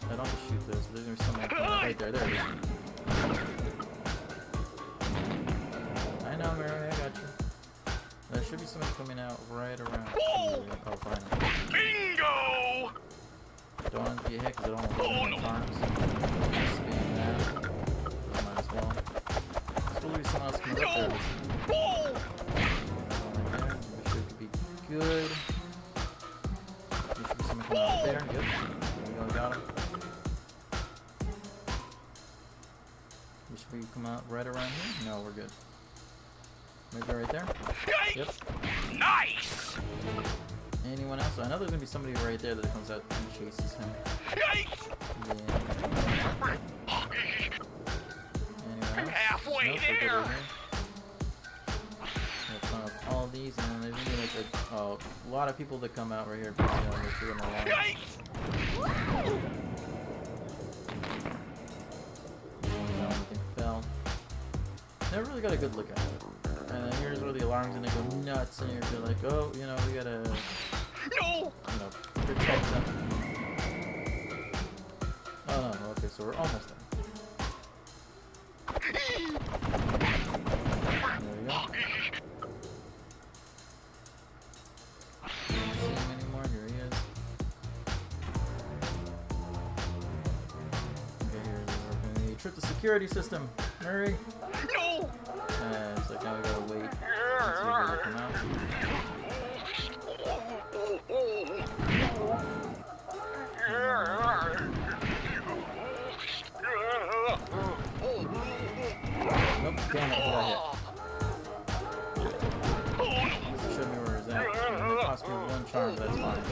I don't have to shoot this. There's someone right there. There it is. I know, Mary. I got you. There should be someone coming out right around. Oh, fine. Bingo! Don't want to get hit because I don't want to lose my farms. Spam that. So might as well. There's probably someone else coming up there. Right there. We should be good. There should be someone coming out there. Good. There we go. Got him. Should we come out right around here? No, we're good. Maybe right there? Yep. Nice! Anyone else? I know there's gonna be somebody right there that comes out and chases him. Nice! Yeah. Anyone else? Halfway nope, there! We'll climb up all these, and then there's gonna be like a lot of people that come out right here. Because, you know, they're them along. Nice! Never really got a good look at it. And then here's where the alarm's gonna go nuts, and you're like, oh, you know, we gotta, no! you know, protect them. Oh no, okay, so we're almost there. There we go. Can't see him anymore. Here he is. Okay, we're gonna trip the security system. Hurry! No! So now we gotta wait until they come out. Nope, damn it, I got hit. Show me where he's at. It cost me 1 charm, but that's fine.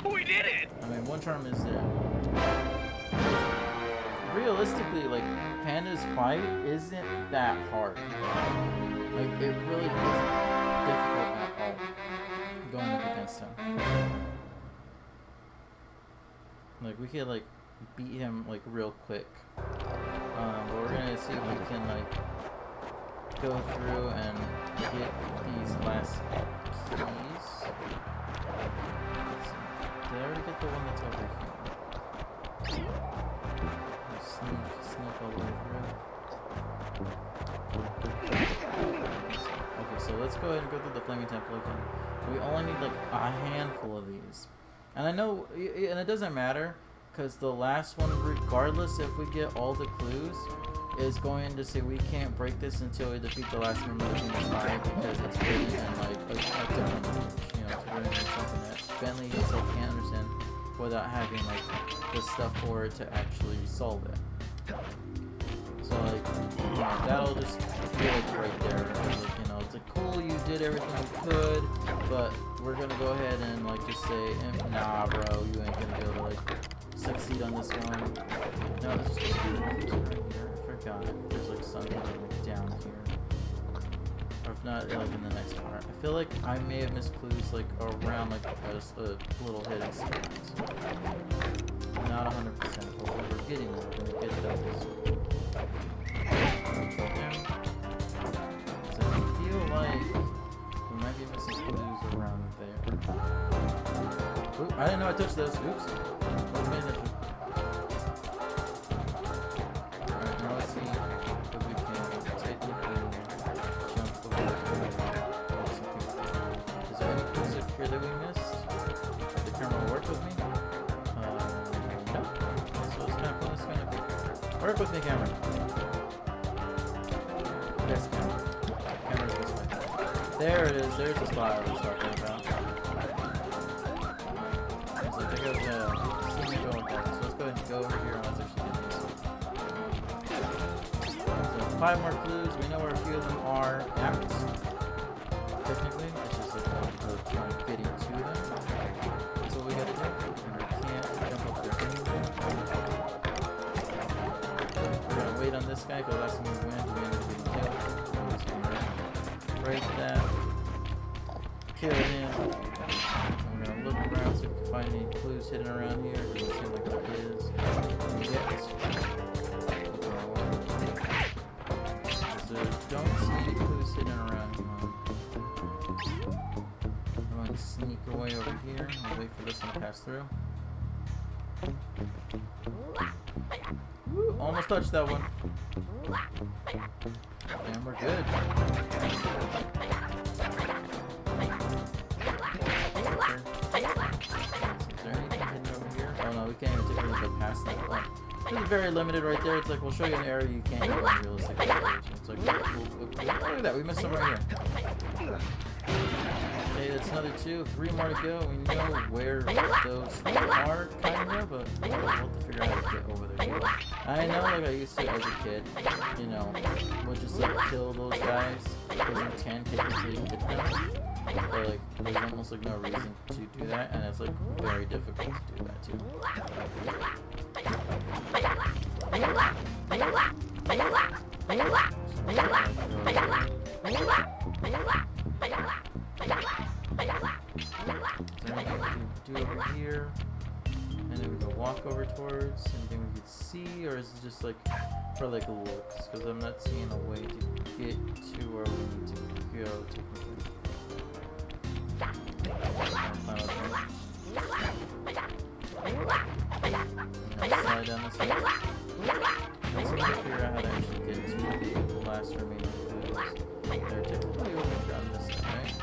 We did it! I mean, 1 charm is there. Realistically, like, Panda's fight isn't that hard. Like, it really isn't difficult at all going up against him. Like, we could, like, beat him, like, real quick. But we're gonna see if we can, like, go through and get these last keys. Did I already get the one that's over here? Sneak all the way through. Okay, so let's go ahead and go through the Flaming Temple again. We only need like a handful of these. And I know, and it doesn't matter, because the last one, regardless if we get all the clues, is going to say we can't break this until we defeat the last member of the Human Side, because it's written in like a different language. You know, it's written in something that Bentley himself can't understand without having like the stuff for it to actually solve it. So like, you know, that'll just be like right there. Like, you know, it's like, cool, you did everything you could, but we're gonna go ahead and like just say, nah, bro, you ain't gonna be able to like succeed on this one. No, this is right here. I forgot. There's like something like down here, or if not, like in the next part. I feel like I may have missed clues like around like a little hidden secret. Not 100%, but we're getting there. We're gonna get those. I didn't know I touched those. Oops. Alright, now let's see if we can technically jump over here. Is there any clues up here that we missed? The camera will work with me? No. So it's kind of pointless, kind of. Work with me, camera. Yes, camera. Camera's this way. There it is. There's the spot I was talking about. So I think I've seen me go with that. So let's go ahead and go over here and let's actually do this. So 5 more clues. We know where a few of them are at. Technically, it's just like getting to them. That's what we gotta do. And we can't jump up there anyway. We're gonna wait on this guy because last time we ended up getting killed. So we're just gonna break that. Kill him. And we're gonna look around so we can find any clues hidden around here. It doesn't seem like there is yet. So don't see any clues hidden around here. I'm going to sneak away over here and wait for this one to pass through. Woo, almost touched that one. And we're good. Is there anything hidden over here? Oh no, we can't even take a look past that one. This is very limited right there. It's like, we'll show you an area you can't even realistically go to. It's like, look at that, we missed some right here. Okay, that's another 2. 3 more to go. We know where those are, kind of, but we'll have to figure out how to get over there. I know, like I used to as a kid, you know, we'll just like kill those guys because you can technically hit them. But like, there's almost like no reason to do that, and it's like very difficult to do that too. Is there anything we can do over here? And then we can walk over towards anything we can see, or is it just like for like looks? Because I'm not seeing a way to get to where we need to go technically. Slide down this way. Let's figure out how to actually get to the last remaining clues. They're typically over down this way, right?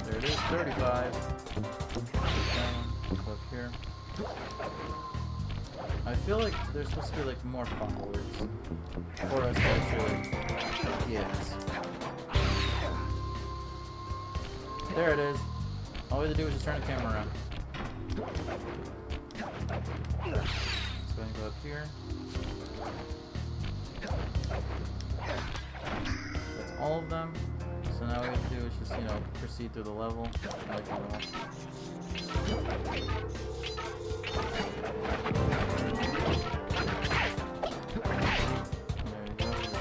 There it is, 35. Up here. I feel like there's supposed to be like more followers for us to actually get. There it is. All we have to do is just turn the camera around. Let's go and go up here. That's all of them. So now what we have to do is just, you know, proceed through the level. Like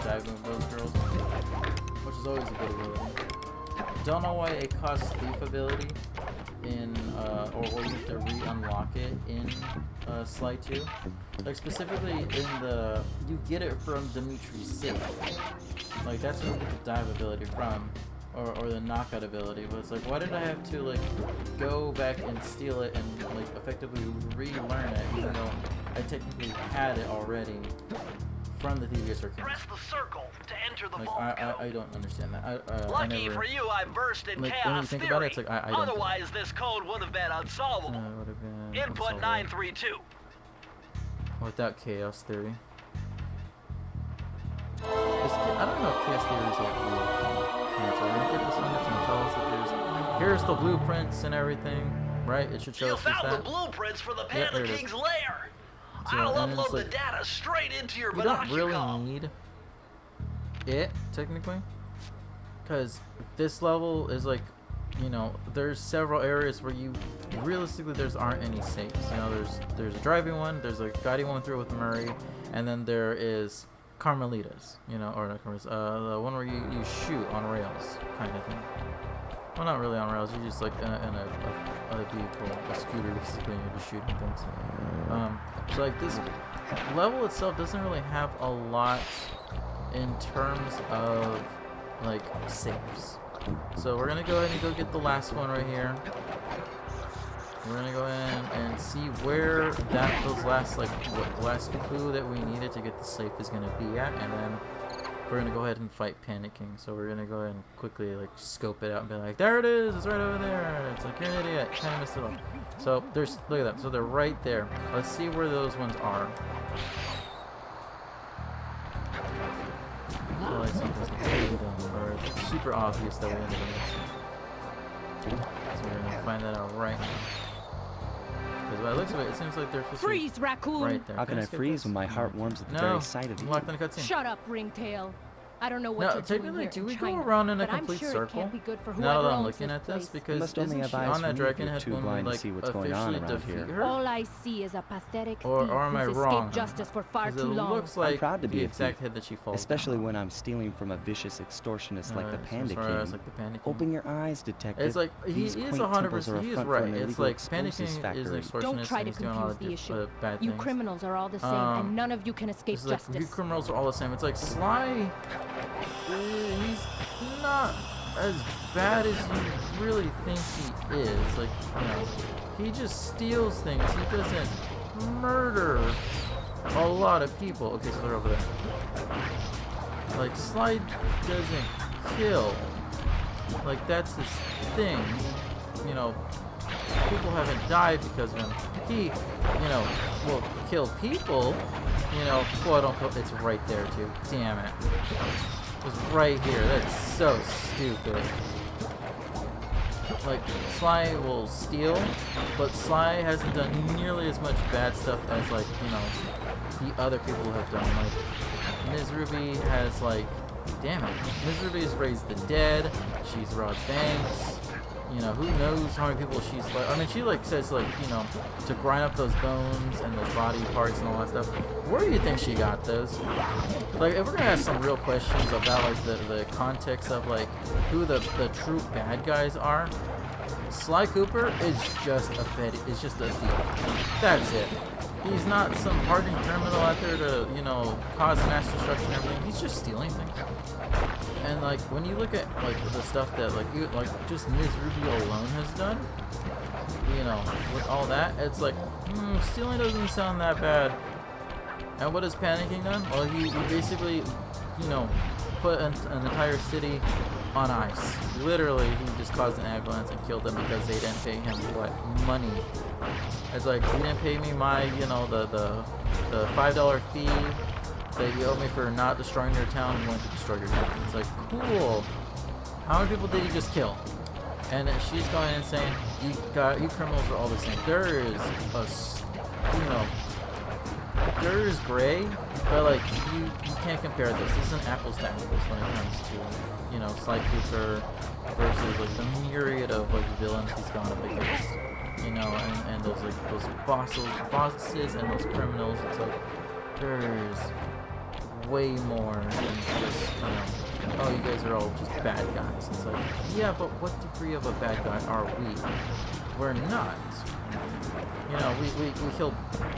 diving with those girls, which is always a good ability. Don't know why it costs thief ability in, or you have to re-unlock it in Sly 2. Like specifically in the, you get it from Dimitri's safe. Like that's where you get the dive ability from, or the knockout ability. But it's like, why did I have to like go back and steal it and like effectively relearn it, even though I technically had it already from the Thievius Raccoonus? Press the circle to enter the like, vault. I don't understand that. Lucky for you, I versed in like, chaos think theory. about it, it's like, I don't Otherwise, this code would have been unsolvable. Input 932. Without chaos theory. I don't know if chaos theory is like real thing. So we're gonna get this one. It's gonna tell us that here's the blueprints and everything, right? It should show us just that. You found the blueprints for the Panda King's lair. So, I'll upload the data straight into your You don't really need it, technically. Because this level is like, you know, there's several areas where you, realistically, aren't any safes. You know, there's a driving one, there's a guiding one through with Murray, and then there is Carmelita's, you know, or not Carmelita's, the one where you shoot on rails, kind of thing. Well, not really on rails, you just like in a vehicle, a scooter, basically, and you're just shooting things. So like this level itself doesn't really have a lot in terms of like safes. So we're gonna go ahead and go get the last one right here. We're gonna go in and see where those last last clue that we needed to get the safe is gonna be at, and then we're gonna go ahead and fight Panda King. So we're gonna go ahead and quickly like scope it out and be like, there it is, it's right over there. It's like, you're an idiot, kind of missed it all. So there's, look at that. So they're right there. Let's see where those ones are. So like something's or it's super obvious that we ended up missing. So we're gonna find that out right now. Because by the looks of it seems like they're supposed Freeze, to be raccoon! right there. How can I freeze when my heart warms at the very sight of you? Locked in a cutscene. Shut up, Ringtail. I don't know what Now, you're doing technically, here do in we China, go around in a but I'm complete sure it circle? can't be good for Now whoever that I'm owns looking this at this, place. because must only isn't she have eyes on that for me if dragon you're head too when we blind to like see what's going on officially around defeat here. her? All I see is a pathetic Or thief am I who's wrong? escaped justice for far 'Cause too it long. looks like I'm proud to be the a exact thief, head that she falls especially down when I'm stealing from a vicious extortionist like the Panda King. King. Like the Panda King. Open your eyes, detective. It's like he These is quaint 100%. temples are a He is front for right. an It's illegal like Panda explosives King is an factory. extortionist. Don't try and to he's doing all confuse the issue. bad You things. criminals are all the same, and none of you can escape It's like justice. you criminals are all the same. It's like Sly. He's not as bad as you really think he is. Like, you know, he just steals things. He doesn't murder a lot of people. Okay, so they're over there. Like, Sly doesn't kill. Like, that's his thing. You know, people haven't died because of him. He, you know, will kill people. You know, quote unquote. It's right there too. Damn it. It's right here. That's so stupid. Like, Sly will steal, but Sly hasn't done nearly as much bad stuff as, like, you know, the other people have done. Like, Ms. Ruby has, like, damn it. Ms. Ruby has raised the dead. She's robbed banks. You know, who knows how many people she's like. I mean, she like says like, you know, to grind up those bones and those body parts and all that stuff. Where do you think she got those? Like, if we're gonna ask some real questions about like the context of like who the true bad guys are, Sly Cooper is just a thief. That's it. He's not some hardened criminal out there to, you know, cause mass destruction and everything. He's just stealing things. And like when you look at like the stuff that like just Ms. Ruby alone has done, you know, with all that, it's like stealing doesn't sound that bad. And what has Panda King done? Well, he basically, you know, put an entire city on ice. Literally, he just caused an ambulance and killed them because they didn't pay him what money. It's like, you didn't pay me my, you know, the $5 fee that you owe me for not destroying your town. I'm going to destroy your town. It's like, cool. How many people did he just kill? And then she's going and saying, you criminals are all the same. There is you know, there is gray, but like you can't compare this. This isn't apples to apples when it comes to, you know, Sly Cooper versus like the myriad of like villains he's gone up against. You know, and those like those bosses and those criminals. It's like there's way more than just, you know, oh, you guys are all just bad guys. It's like, yeah, but what degree of a bad guy are we? We're not. You know, we kill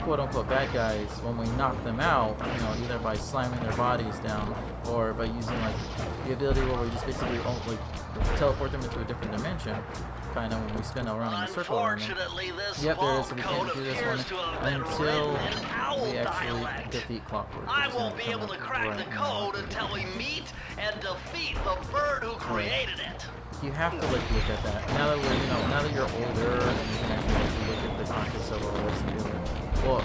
quote-unquote bad guys when we knock them out, you know, either by slamming their bodies down or by using, like, the ability where we just basically, like, teleport them into a different dimension, kind of when we spin around in a circle around them. This yep, there is, so we vault can't do this one until we actually dialect. defeat Clockwork. I won't be able to crack the code until we meet and defeat the bird who created it. You have to like look at that. Now that we're, you know, now that you're older and you can actually look at the context of all this and be like, well,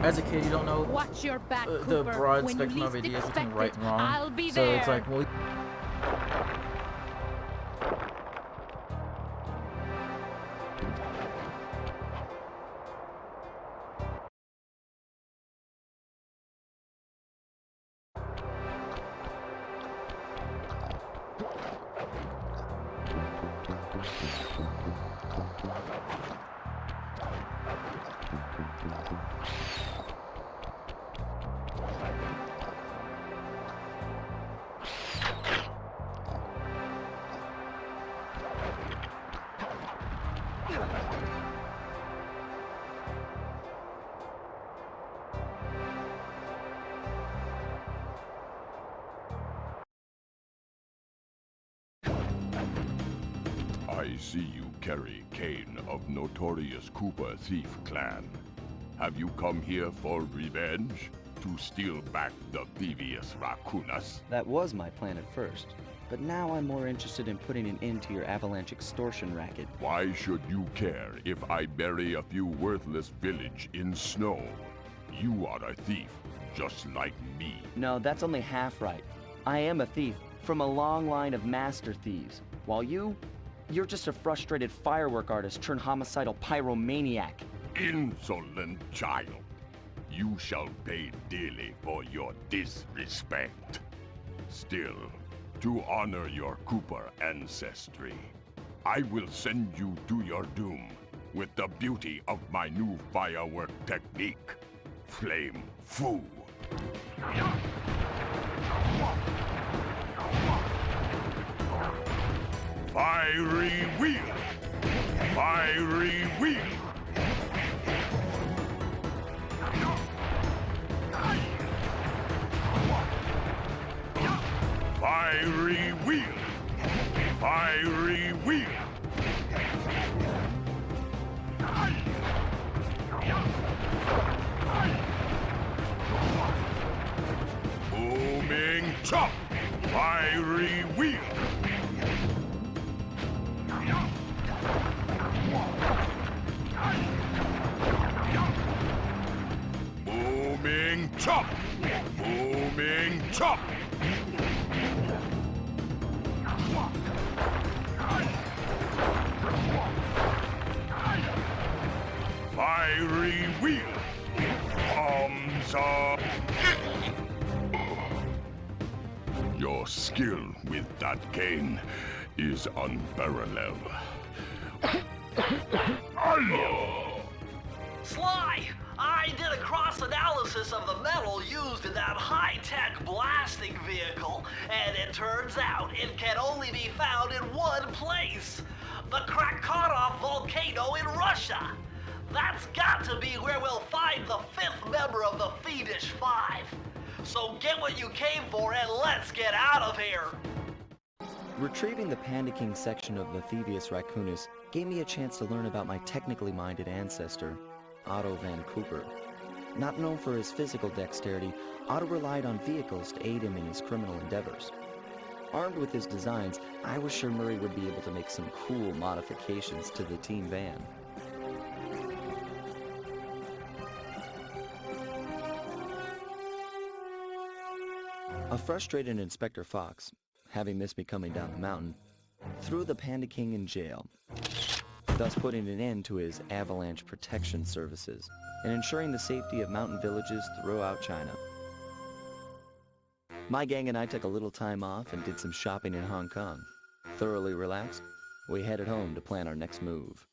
as a kid you don't know Watch your back, the Cooper. broad When spectrum you of least ideas between expect right it, and wrong. I'll be So there. it's like, well, I see you carry Kane of notorious Cooper thief clan. Have you come here for revenge? To steal back the Thievius Raccoonus? That was my plan at first, but now I'm more interested in putting an end to your avalanche extortion racket. Why should you care if I bury a few worthless village in snow? You are a thief, just like me. No, that's only half right. I am a thief from a long line of master thieves, while you're just a frustrated firework artist turned homicidal pyromaniac. Insolent child. You shall pay dearly for your disrespect. Still, to honor your Cooper ancestry, I will send you to your doom with the beauty of my new firework technique, Flame Foo. Fiery wheel! Fiery wheel! Fiery wheel! Fiery wheel! Booming chop! Fiery wheel! Booming chop! Booming chop! Fiery wheel! Arms up! Your skill with that cane is unparalleled. Sly! I did a cross-analysis of the metal used in that high-tech blasting vehicle, and it turns out it can only be found in one place. The Krakatoa volcano in Russia. That's got to be where we'll find the 5th member of the Fiendish Five. So get what you came for and let's get out of here! Retrieving the Panda King section of the Thievius Raccoonus gave me a chance to learn about my technically minded ancestor, Otto Van Cooper. Not known for his physical dexterity, Otto relied on vehicles to aid him in his criminal endeavors. Armed with his designs, I was sure Murray would be able to make some cool modifications to the team van. A frustrated Inspector Fox, having missed me coming down the mountain, threw the Panda King in jail, thus putting an end to his avalanche protection services and ensuring the safety of mountain villages throughout China. My gang and I took a little time off and did some shopping in Hong Kong. Thoroughly relaxed, we headed home to plan our next move.